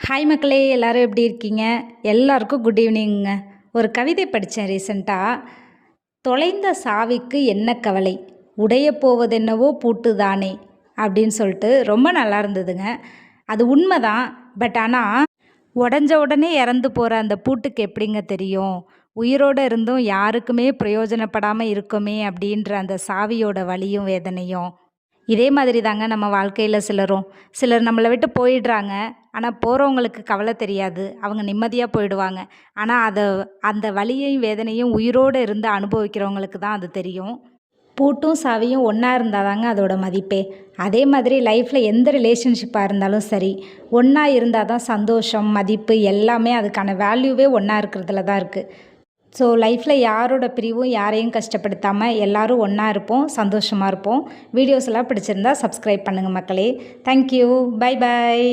Hi மக்களே, எல்லாரும் எப்படி இருக்கீங்க? எல்லாருக்கும் குட் ஈவினிங்குங்க. ஒரு கவிதை படித்தேன் ரீசெண்டாக. தொலைந்த சாவிக்கு என்ன கவலை, உடையப் போவதென்னவோ பூட்டு தானே அப்படின்னு சொல்லிட்டு ரொம்ப நல்லா இருந்ததுங்க. அது உண்மைதான். பட் ஆனால் உடஞ்ச உடனே இறந்து போகிற அந்த பூட்டுக்கு எப்படிங்க தெரியும்? உயிரோடு இருந்தும் யாருக்குமே பிரயோஜனப்படாமல் இருக்குமே அப்படின்ற அந்த சாவியோட வலியும் வேதனையும் இதே மாதிரி தாங்க நம்ம வாழ்க்கையில் சிலர் நம்மளை விட்டு போயிடுறாங்க. ஆனால் போகிறவங்களுக்கு கவலை தெரியாது, அவங்க நிம்மதியாக போயிடுவாங்க. ஆனால் அந்த வலியையும் வேதனையும் உயிரோடு இருந்து அனுபவிக்கிறவங்களுக்கு தான் அது தெரியும். பூட்டும் சாவியும் ஒன்றா இருந்தால் தாங்க அதோட மதிப்பே. அதே மாதிரி லைஃப்பில் எந்த ரிலேஷன்ஷிப்பாக இருந்தாலும் சரி, ஒன்றா இருந்தால் தான் சந்தோஷம், மதிப்பு எல்லாமே, அதுக்கான வேல்யூவே ஒன்றா இருக்கிறதுல தான் இருக்குது. ஸோ லைஃப்பில் யாரோட பிரிவும் யாரையும் கஷ்டப்படுத்தாமல் எல்லோரும் ஒன்றா இருப்போம், சந்தோஷமாக இருப்போம். வீடியோஸ் எல்லாம் பிடிச்சிருந்தா சப்ஸ்கிரைப் பண்ணுங்கள் மக்களே. தேங்க்யூ. Bye bye.